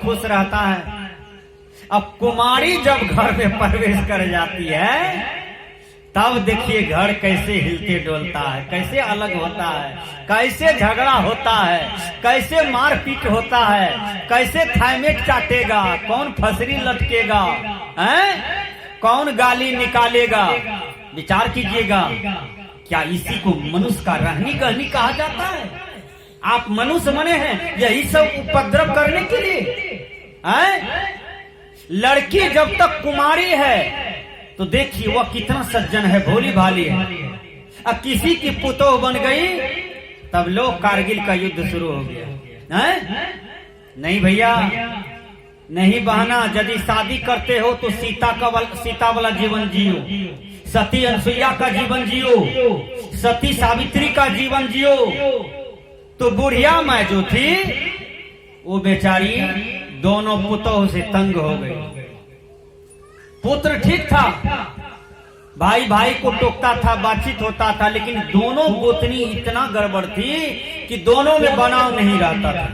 खुश रहता है। अब कुमारी जब घर में प्रवेश कर जाती है तब देखिए घर कैसे हिलते डोलता है, कैसे अलग होता है, कैसे झगड़ा होता है, कैसे मारपीट होता है, कैसे थाइमेट चाटेगा, कौन फसरी लटकेगा, हैं? कौन गाली निकालेगा। विचार कीजिएगा, क्या इसी को मनुष्य का रहनी कहनी कहा जाता है? आप मनुष्य बने हैं यही सब उपद्रव करने के लिए, हैं? लड़की जब तक कुमारी है तो देखिए वह कितना सज्जन है, भोली भाली है। अब किसी की पुतोह बन गई तब लोग कारगिल का युद्ध शुरू हो गया है? नहीं भैया, नहीं बहना, यदि शादी करते हो तो सीता वाला जीवन जियो, सती अनसुईया का जीवन जियो, सती सावित्री का जीवन जियो। तो बुढ़िया माँ जो थी वो बेचारी दोनों पुतोह से तंग हो गई। पुत्र ठीक था, भाई भाई को टोकता था, बातचीत होता था, लेकिन दोनों गोतनी इतना गड़बड़ थी कि दोनों में बनाव नहीं रहता था।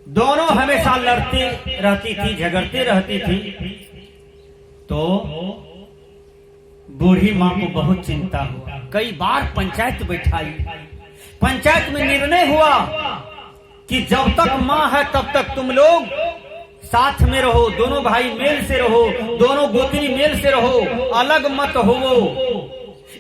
दोनों हमेशा लड़ती रहती थी, झगड़ती रहती थी। तो बूढ़ी माँ को बहुत चिंता हुआ, कई बार पंचायत बैठाई। पंचायत में निर्णय हुआ कि जब तक माँ है तब तक तुम लोग साथ में रहो, दोनों भाई मेल से रहो, दोनों गोतनी मेल से रहो, अलग मत होवो,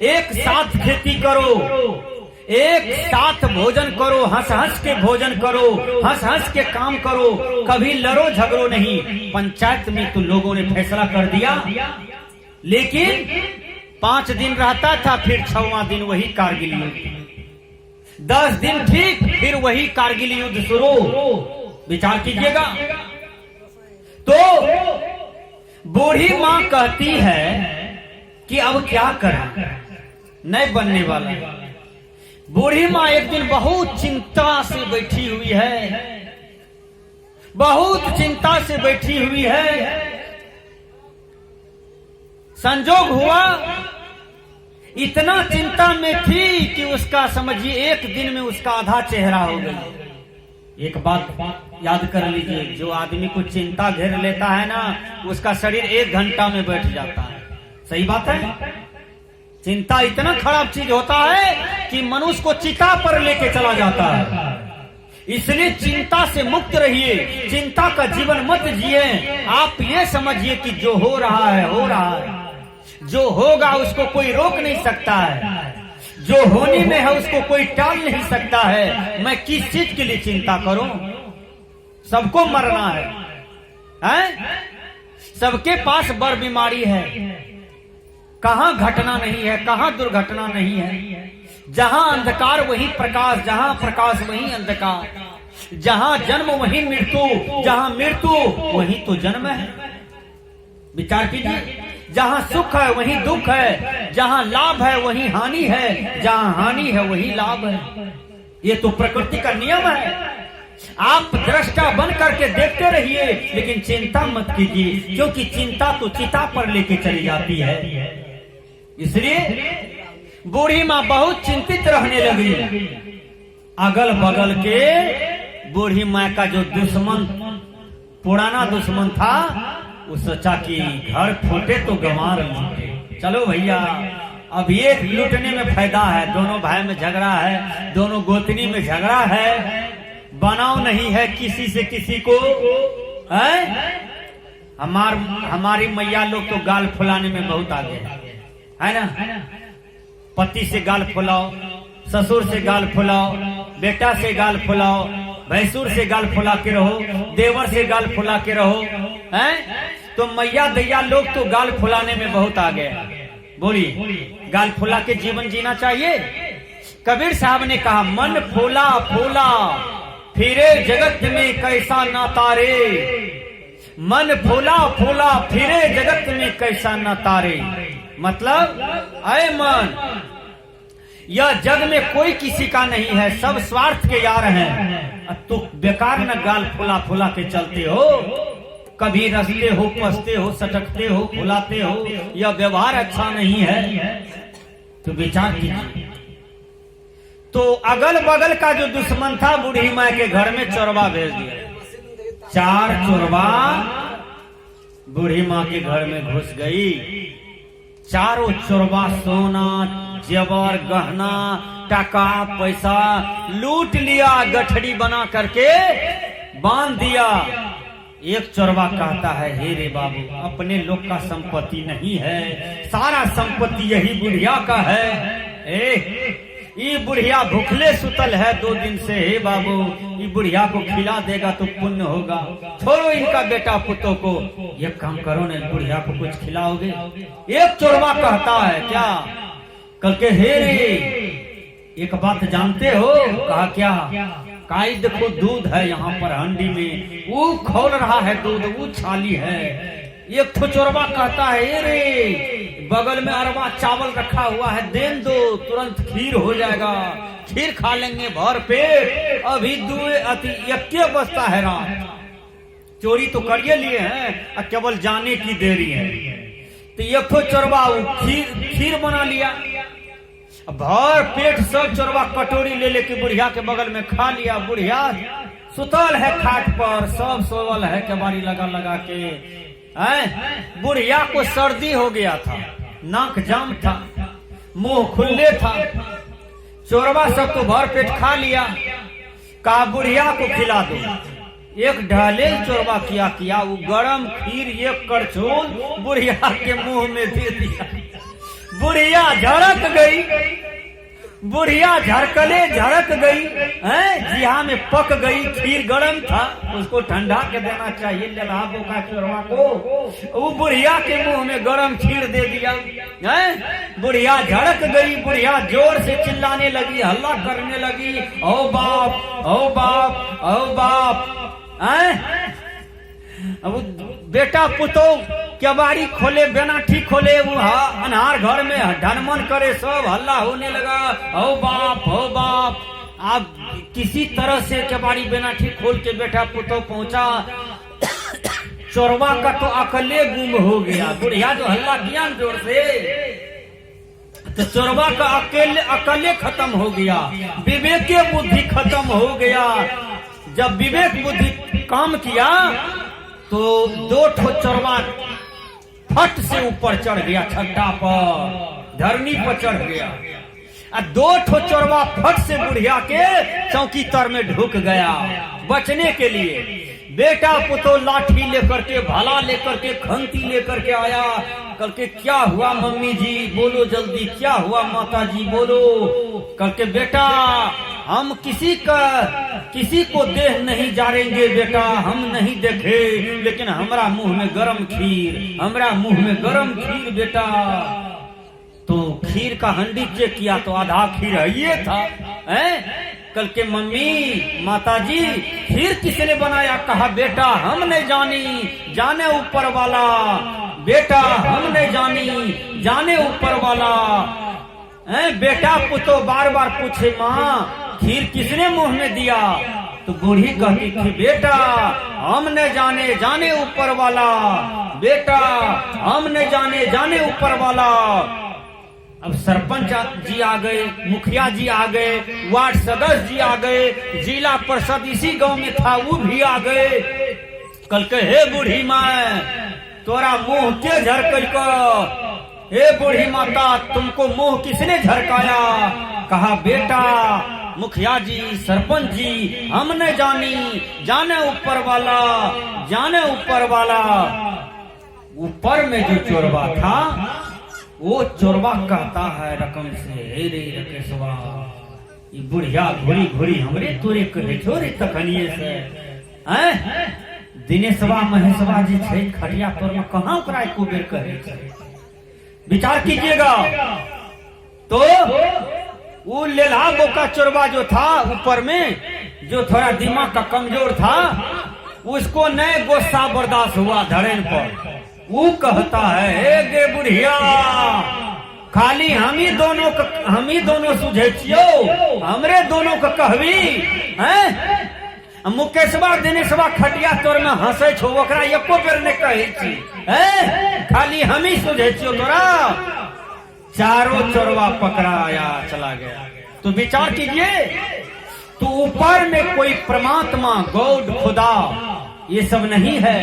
एक साथ खेती करो, एक साथ भोजन करो, हंस हंस के भोजन करो, हंस हंस के काम करो, कभी लड़ो झगड़ो नहीं। पंचायत में तो लोगों ने फैसला कर दिया, लेकिन 5 दिन रहता था, फिर 6वां दिन वही कारगिल युद्ध, 10 दिन ठीक, फिर वही कारगिल युद्ध शुरू। विचार कीजिएगा। तो बूढ़ी माँ कहती है कि अब क्या करें, नहीं बनने वाला। बूढ़ी माँ एक दिन बहुत चिंता से बैठी हुई है, बहुत चिंता से बैठी हुई है। संजोग हुआ इतना चिंता में थी कि उसका समझिए एक दिन में उसका आधा चेहरा हो गया। एक बात याद कर लीजिए, जो आदमी को चिंता घेर लेता है ना, उसका शरीर 1 घंटा में बैठ जाता है। सही बात है। चिंता इतना खराब चीज होता है कि मनुष्य को चिता पर लेके चला जाता है। इसलिए चिंता से मुक्त रहिए, चिंता का जीवन मत जिए। आप ये समझिए कि जो हो रहा है हो रहा है, जो होगा उसको कोई रोक नहीं सकता है, जो होने में है उसको कोई टाल नहीं सकता है। मैं किस चीज के लिए चिंता करूं? सबको मरना है, हैं? सबके पास बड़ बीमारी है, कहां घटना नहीं है, कहां दुर्घटना नहीं है। जहां अंधकार वहीं प्रकाश, जहां प्रकाश वहीं अंधकार, जहां जन्म वहीं मृत्यु, जहां मृत्यु वहीं तो जन्म है। विचार कीजिए, जहां सुख है वहीं दुख है, जहां लाभ है वहीं हानि है, जहां हानि है वहीं लाभ है। ये तो प्रकृति का नियम है। आप दृष्टा बन करके देखते रहिए, लेकिन चिंता मत कीजिए, क्योंकि चिंता तो चिता पर लेके चली जाती है। इसलिए बूढ़ी माँ बहुत चिंतित रहने लगी। अगल बगल के बूढ़ी माँ का जो दुश्मन, पुराना दुश्मन था, वो सोचा कि घर फूटे तो गंवार लूटे। चलो भैया, अब ये लूटने में फायदा है। दोनों भाई में झगड़ा है, दोनों गोतनी में झगड़ा है, बनाव नहीं है किसी से किसी को, है? हमारी मैया लोग तो गाल फुलाने में बहुत आगे है ना। पति से गाल फुलाओ, ससुर से गाल फुलाओ, बेटा से गाल फुलाओ, भैंसुर से गाल फुला के रहो, देवर से गाल फुला के रहो, हैं? तो मैया दैया लोग तो गाल फुलाने में बहुत आगे है। बोलिए, गाल फुला के जीवन जीना चाहिए। कबीर साहब ने कहा, मन फूला फूला फिरे जगत में कैसा ना तारे, मन फूला फूला फिरे जगत में कैसा ना तारे। मतलब, अय मन, यह जग में कोई किसी का नहीं है, सब स्वार्थ के यार हैं। तो बेकार न गाल फुला फुला के चलते हो, कभी रसते हो, पसते हो, सटकते हो, फुलाते हो, यह व्यवहार अच्छा नहीं है। तो विचार कीजिए। तो अगल बगल का जो दुश्मन था, बूढ़ी माँ के घर में चोरवा भेज दिया। चार चोरवा बूढ़ी माँ के घर में घुस गई। चारों चोरवा सोना जेवर गहना टका पैसा लूट लिया, गठरी बना करके बांध दिया। एक चोरवा कहता है, हे रे बाबू, अपने लोग का संपत्ति नहीं है, सारा संपत्ति यही बुढ़िया का है। ये बुढ़िया भूखले सुतल है 2 दिन से, हे बाबू ये बुढ़िया को खिला देगा तो पुण्य होगा। छोड़ो इनका बेटा पुतों को, ये काम करो न, बुढ़िया को कुछ खिलाओगे। एक चोरवा कहता है, क्या? कल के हे रे एक बात जानते हो? कहा क्या? काई देखो दूध है यहाँ पर हंडी में, वो खोल रहा है दूध, वो छाली है। एक तो चोरवा कहता है, रे बगल में अरवा चावल रखा हुआ है, देन दो, तुरंत खीर हो जाएगा, खीर खा लेंगे भर पेट। अभी एक बचता है रात, चोरी तो करिए लिए हैं, केवल जाने की देरी है। तो एक तो चोरवा खीर बना लिया, भर पेट सब चोरवा कटोरी ले लेके बुढ़िया के बगल में खा लिया। बुढ़िया सुतल है खाट पर, सब सोवल है केबाड़ी लगा लगा के। बुढ़िया को सर्दी हो गया था, नाक जाम था, मुंह खुले था। चोरवा सबको भर पेट खा लिया, कहा बुढ़िया को खिला दो। एक ढाले चोरवा किया वो गरम खीर एक करछोल बुढ़िया के मुंह में दे दिया। बुढ़िया झड़क गई, बुढ़िया झड़कले झड़क गई, जिहा में पक गई। खीर गरम था, उसको ठंडा के देना चाहिए लल्हा बोका चोरवा को। वो बुढ़िया के मुंह में गरम खीर दे दिया। बुढ़िया झड़क गई, बुढ़िया जोर से चिल्लाने लगी, हल्ला करने लगी, ओ बाप ओ बाप ओ बाप। अब बेटा पुतो केबाड़ी खोले, बेनाठी खोले, वो अनहार घर में ढनमन करे, सब हल्ला होने लगा, ओ बाप ओ बाप। आप किसी तरह से केबाड़ी बेनाठी खोल के बेटा पुतो पहुंचा। चोरवा का तो अकले गुम हो गया। बुढ़िया जो हल्ला किया जोर से, तो चोरवा का अकले खत्म हो गया, विवेक बुद्धि खत्म हो गया। जब विवेक बुद्धि काम किया तो 2 ठो चोरवा फट से ऊपर चढ़ गया, छड्डा पर धरनी पर चढ़ गया। 2 ठो चोरवा फट से बुढ़िया के चौकी तर में ढुक गया। बचने के लिए बेटा पुतो लाठी लेकर के, भाला लेकर के, खंती लेकर के आया। कल के क्या हुआ मम्मी जी, बोलो जल्दी, क्या हुआ माता जी, बोलो। कल के बेटा हम किसी को देह नहीं जारेंगे बेटा, हम नहीं देखे, लेकिन हमारा मुंह में गरम खीर, हमारा मुंह में गरम खीर बेटा। तो खीर का हंडी चेक किया तो आधा खीर ये था। कल के मम्मी माता जी खीर किसने बनाया? कहा बेटा हम नहीं जानी, जाने ऊपर वाला। बेटा हम नहीं जानी, जाने ऊपर वाला। बेटा पुतो बार बार पूछे, माँ खीर किसने मुंह में दिया? तो बूढ़ी कहती थी, बेटा हम न जाने, जाने ऊपर वाला। बेटा हम न जाने, जाने ऊपर वाला। अब सरपंच जी आ गए, मुखिया जी आ गए, वार्ड सदस्य जी आ गए, जिला परिषद इसी गांव में था वो भी आ गए। कल के हे बूढ़ी माँ, तोरा मुंह के झरकल को? हे बूढ़ी माता, तुमको मुंह किसने झरकाया? कहा बेटा मुखिया जी, सरपंच जी, हम न जानी, जाने ऊपर वाला, जाने ऊपर वाला। ऊपर में जो चोरवा था वो चोरवा कहता है रकम से, हे रे रकेशवा, ये बुढ़िया घोड़ी घोड़ी हमरे तोरे कहे छोरे तखनिए से। दिनेशवा महेशवा जी छे खटिया पर में कहाँ ओकरा एको बेर कहे छे? विचार कीजिएगा। तो वो लेला बोका चोरवा जो था ऊपर में, जो थोड़ा दिमाग का कमजोर था, उसको नए गुस्सा बर्दाश्त हुआ धड़ेन पर। वो कहता है, हे गे बुढ़िया, खाली हम ही दोनों सुझे छियो, हमरे दोनों का कहवी हैं? मुकेशवा दिनेशवा खटिया तोर में हंसे छो, ओकरा एको बेर ने कहे छी, हैं? खाली हम ही सुझे छियो तोरा। चारों चोरवा पकड़ाया चला गया। तो विचार कीजिए, तो ऊपर में कोई परमात्मा, गॉड, खुदा ये सब नहीं है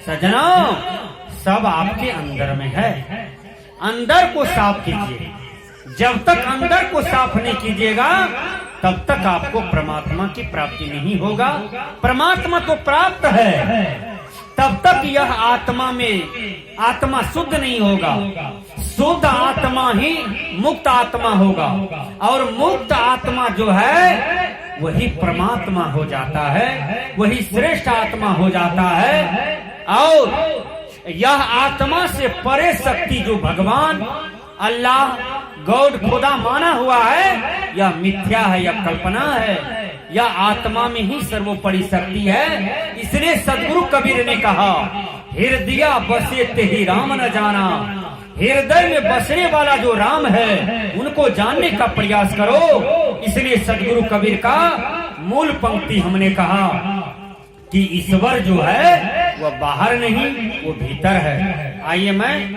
सज्जनों, सब आपके अंदर में है। अंदर को साफ कीजिए। जब तक अंदर को साफ नहीं कीजिएगा तब तक आपको परमात्मा की प्राप्ति नहीं होगा। परमात्मा तो प्राप्त है, तब तक यह आत्मा में आत्मा शुद्ध नहीं होगा। शुद्ध आत्मा ही मुक्त आत्मा होगा, और मुक्त आत्मा जो है वही परमात्मा हो जाता है, वही श्रेष्ठ आत्मा हो जाता है। और यह आत्मा से परे शक्ति जो भगवान, अल्लाह, गॉड, खुदा माना हुआ है, यह मिथ्या है, यह कल्पना है। यह आत्मा में ही सर्वोपरि शक्ति है। इसलिए सदगुरु कबीर ने कहा, हृदय बसे ते ही राम न जाना। हृदय में बसने वाला जो राम है उनको जानने का प्रयास करो। इसलिए सदगुरु कबीर का मूल पंक्ति हमने कहा कि ईश्वर जो है वह बाहर नहीं, वो भीतर है। आइए मैं